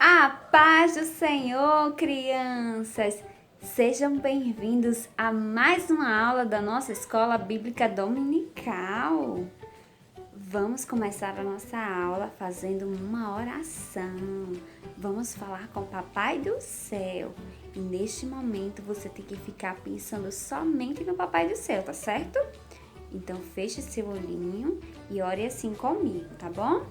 A paz do Senhor, crianças! Sejam bem-vindos a mais uma aula da nossa Escola Bíblica Dominical. Vamos começar a nossa aula fazendo uma oração. Vamos falar com o Papai do Céu. E neste momento você tem que ficar pensando somente no Papai do Céu, tá certo? Então feche seu olhinho e ore assim comigo, tá bom?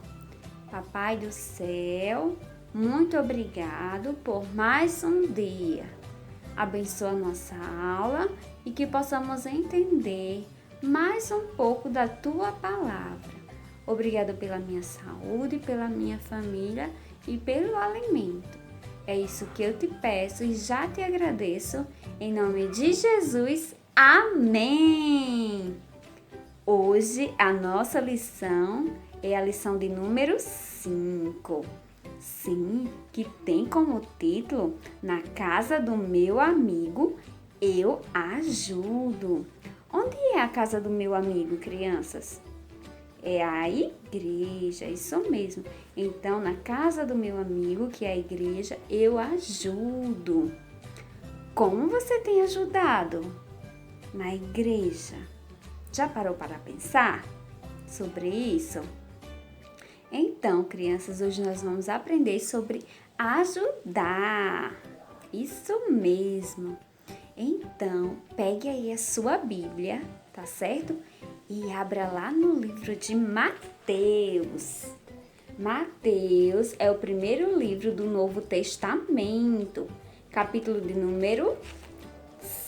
Papai do Céu, muito obrigado por mais um dia. Abençoa a nossa aula e que possamos entender mais um pouco da Tua palavra. Obrigado pela minha saúde, pela minha família e pelo alimento. É isso que eu te peço e já te agradeço. Em nome de Jesus, amém! Hoje a nossa lição é a lição de número 5. Sim, que tem como título Na Casa do Meu Amigo, Eu Ajudo. Onde é a casa do meu amigo, crianças? É a igreja, isso mesmo. Então, na casa do meu amigo, que é a igreja, eu ajudo. Como você tem ajudado na igreja? Já parou para pensar sobre isso? Então, crianças, hoje nós vamos aprender sobre ajudar. Isso mesmo. Então, pegue aí a sua Bíblia, tá certo? E abra lá no livro de Mateus. Mateus é o primeiro livro do Novo Testamento, capítulo de número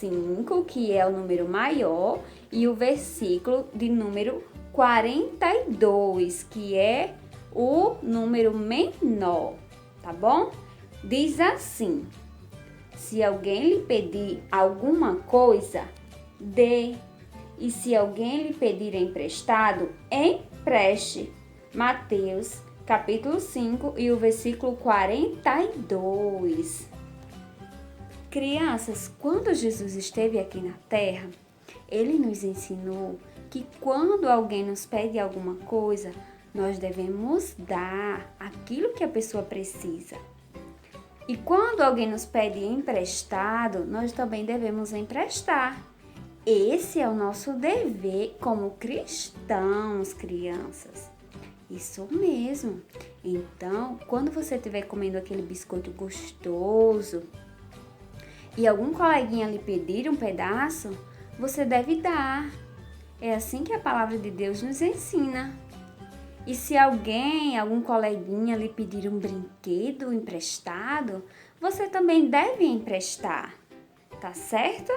5, que é o número maior, e o versículo de número 42, que é o número menor, tá bom? Diz assim: se alguém lhe pedir alguma coisa, dê. E se alguém lhe pedir emprestado, empreste. Mateus, capítulo 5 e o versículo 42. Crianças, quando Jesus esteve aqui na terra, ele nos ensinou que quando alguém nos pede alguma coisa, nós devemos dar aquilo que a pessoa precisa. E quando alguém nos pede emprestado, nós também devemos emprestar. Esse é o nosso dever como cristãos, crianças. Isso mesmo. Então, quando você estiver comendo aquele biscoito gostoso e algum coleguinha lhe pedir um pedaço, você deve dar. É assim que a palavra de Deus nos ensina. E se algum coleguinha lhe pedir um brinquedo emprestado, você também deve emprestar. Tá certo?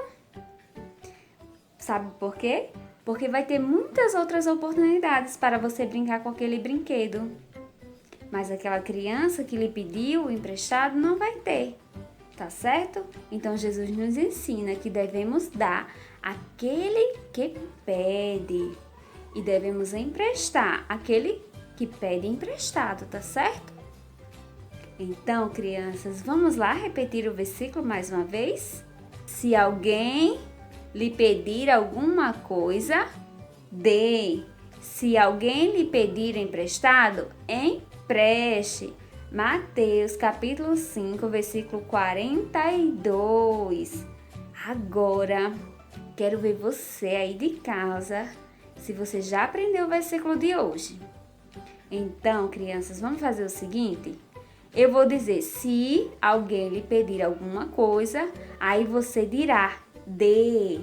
Sabe por quê? Porque vai ter muitas outras oportunidades para você brincar com aquele brinquedo. Mas aquela criança que lhe pediu o emprestado não vai ter. Tá certo? Então Jesus nos ensina que devemos dar aquele que pede e devemos emprestar aquele que pede emprestado, tá certo? Então, crianças, vamos lá repetir o versículo mais uma vez? Se alguém lhe pedir alguma coisa, dê. Se alguém lhe pedir emprestado, empreste. Mateus, capítulo 5, versículo 42. Agora, quero ver você aí de casa, se você já aprendeu o versículo de hoje. Então, crianças, vamos fazer o seguinte? Eu vou dizer, se alguém lhe pedir alguma coisa, aí você dirá, dê.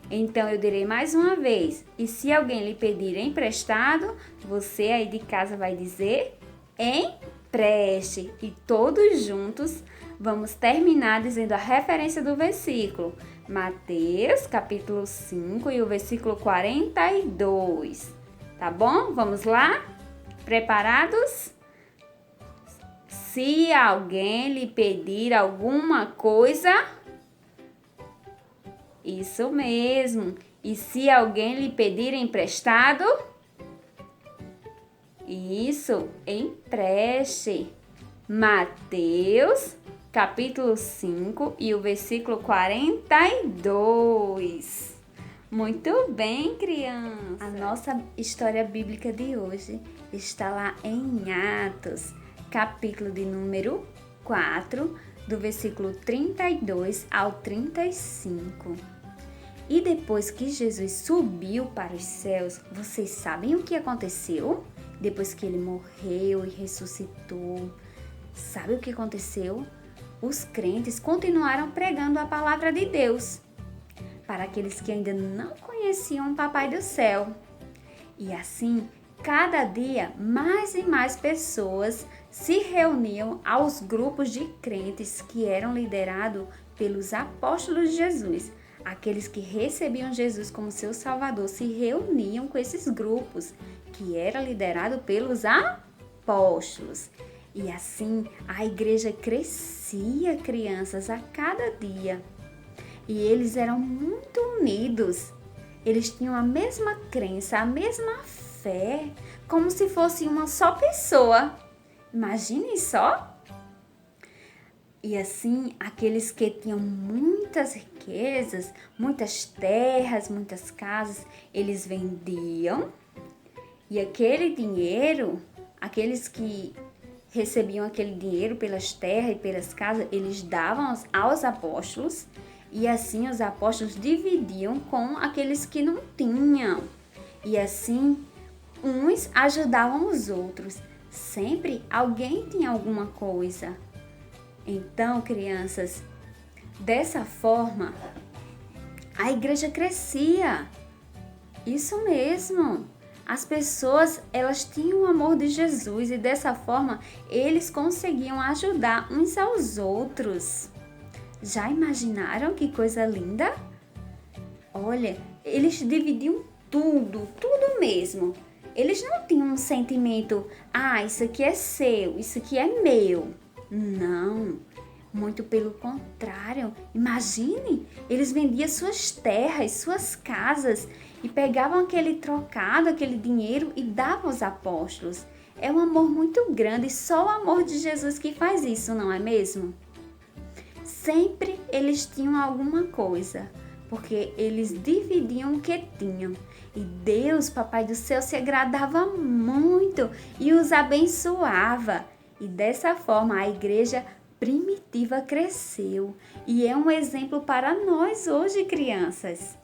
Então, eu direi mais uma vez. E se alguém lhe pedir emprestado, você aí de casa vai dizer, empreste. E todos juntos vamos terminar dizendo a referência do versículo. Mateus, capítulo 5 e o versículo 42. Tá bom? Vamos lá? Preparados? Se alguém lhe pedir alguma coisa, isso mesmo. E se alguém lhe pedir emprestado, isso, empreste. Mateus, capítulo 5 e o versículo 42. Muito bem, criança. A nossa história bíblica de hoje está lá em Atos, capítulo de número 4, do versículo 32 ao 35. E depois que Jesus subiu para os céus, vocês sabem o que aconteceu? Depois que ele morreu e ressuscitou, sabe o que aconteceu? Os crentes continuaram pregando a palavra de Deus para aqueles que ainda não conheciam o Papai do Céu. E assim, cada dia, mais e mais pessoas se reuniam aos grupos de crentes que eram liderados pelos apóstolos de Jesus. Aqueles que recebiam Jesus como seu Salvador se reuniam com esses grupos, que era liderado pelos apóstolos. E assim, a igreja crescia, crianças, a cada dia. E eles eram muito unidos. Eles tinham a mesma crença, a mesma fé, como se fosse uma só pessoa. Imaginem só! E assim, aqueles que tinham muitas riquezas, muitas terras, muitas casas, eles vendiam. E aquele dinheiro, aqueles que recebiam aquele dinheiro pelas terras e pelas casas, eles davam aos apóstolos. E assim os apóstolos dividiam com aqueles que não tinham. E assim, uns ajudavam os outros. Sempre alguém tinha alguma coisa. Então, crianças, dessa forma, a igreja crescia. Isso mesmo. As pessoas, elas tinham o amor de Jesus e dessa forma, eles conseguiam ajudar uns aos outros. Já imaginaram que coisa linda? Olha, eles dividiam tudo mesmo. Eles não tinham um sentimento, isso aqui é seu, isso aqui é meu. Não, muito pelo contrário. Imagine, eles vendiam suas terras, suas casas e pegavam aquele trocado, aquele dinheiro e davam aos apóstolos. É um amor muito grande, só o amor de Jesus que faz isso, não é mesmo? Sempre eles tinham alguma coisa, porque eles dividiam o que tinham. E Deus, Papai do Céu, se agradava muito e os abençoava. E dessa forma a igreja primitiva cresceu e é um exemplo para nós hoje, crianças.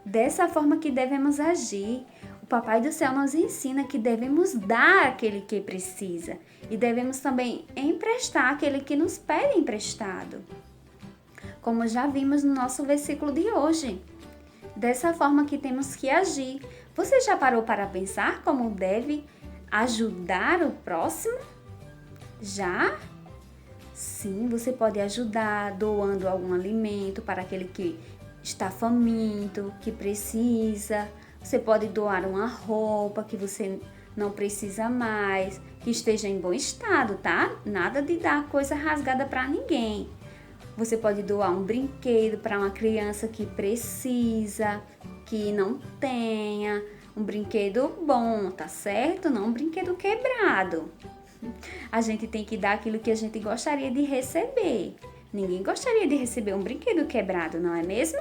Dessa forma que devemos agir. O Papai do Céu nos ensina que devemos dar àquele que precisa e devemos também emprestar àquele que nos pede emprestado, como já vimos no nosso versículo de hoje. Dessa forma que temos que agir. Você já parou para pensar como deve ajudar o próximo? Já? Sim, você pode ajudar doando algum alimento para aquele que está faminto, que precisa. Você pode doar uma roupa que você não precisa mais, que esteja em bom estado, tá? Nada de dar coisa rasgada para ninguém. Você pode doar um brinquedo para uma criança que precisa, que não tenha. Um brinquedo bom, tá certo? Não um brinquedo quebrado. A gente tem que dar aquilo que a gente gostaria de receber. Ninguém gostaria de receber um brinquedo quebrado, não é mesmo?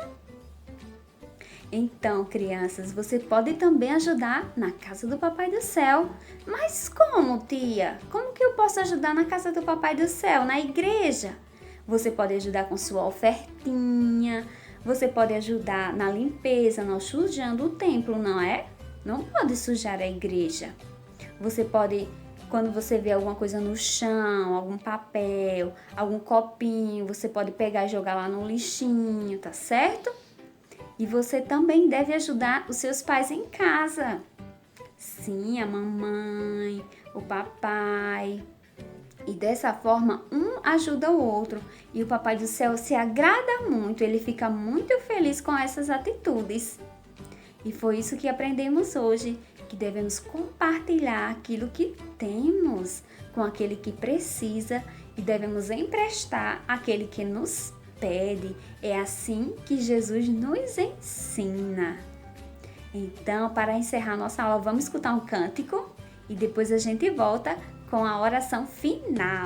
Então, crianças, você pode também ajudar na casa do Papai do Céu. Mas como, tia? Como que eu posso ajudar na casa do Papai do Céu, na igreja? Você pode ajudar com sua ofertinha, você pode ajudar na limpeza, não sujando o templo, não é? Não pode sujar a igreja. Você pode, quando você vê alguma coisa no chão, algum papel, algum copinho, você pode pegar e jogar lá no lixinho, tá certo? E você também deve ajudar os seus pais em casa. Sim, a mamãe, o papai. E dessa forma, um ajuda o outro. E o Papai do Céu se agrada muito, ele fica muito feliz com essas atitudes. E foi isso que aprendemos hoje, que devemos compartilhar aquilo que temos com aquele que precisa e devemos emprestar aquele que nos pede. É assim que Jesus nos ensina. Então, para encerrar nossa aula, vamos escutar um cântico e depois a gente volta com a oração final.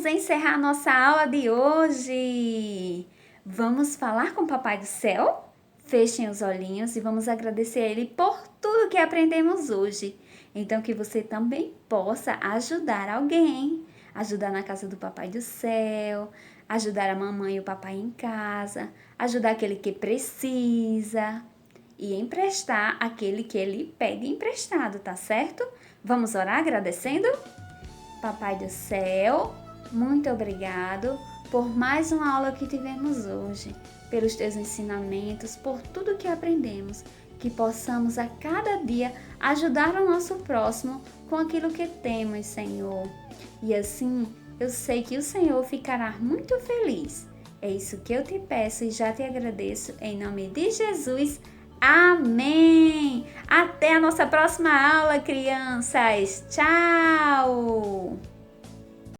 vamos encerrar nossa aula de hoje. Vamos falar com o Papai do Céu? Fechem os olhinhos e vamos agradecer a Ele por tudo que aprendemos hoje. Então, que você também possa ajudar alguém. Ajudar na casa do Papai do Céu, ajudar a mamãe e o papai em casa, ajudar aquele que precisa e emprestar aquele que ele pede emprestado, tá certo? Vamos orar agradecendo? Papai do Céu, muito obrigado por mais uma aula que tivemos hoje, pelos teus ensinamentos, por tudo que aprendemos, que possamos a cada dia ajudar o nosso próximo com aquilo que temos, Senhor. E assim, eu sei que o Senhor ficará muito feliz. É isso que eu te peço e já te agradeço em nome de Jesus. Amém! Até a nossa próxima aula, crianças! Tchau!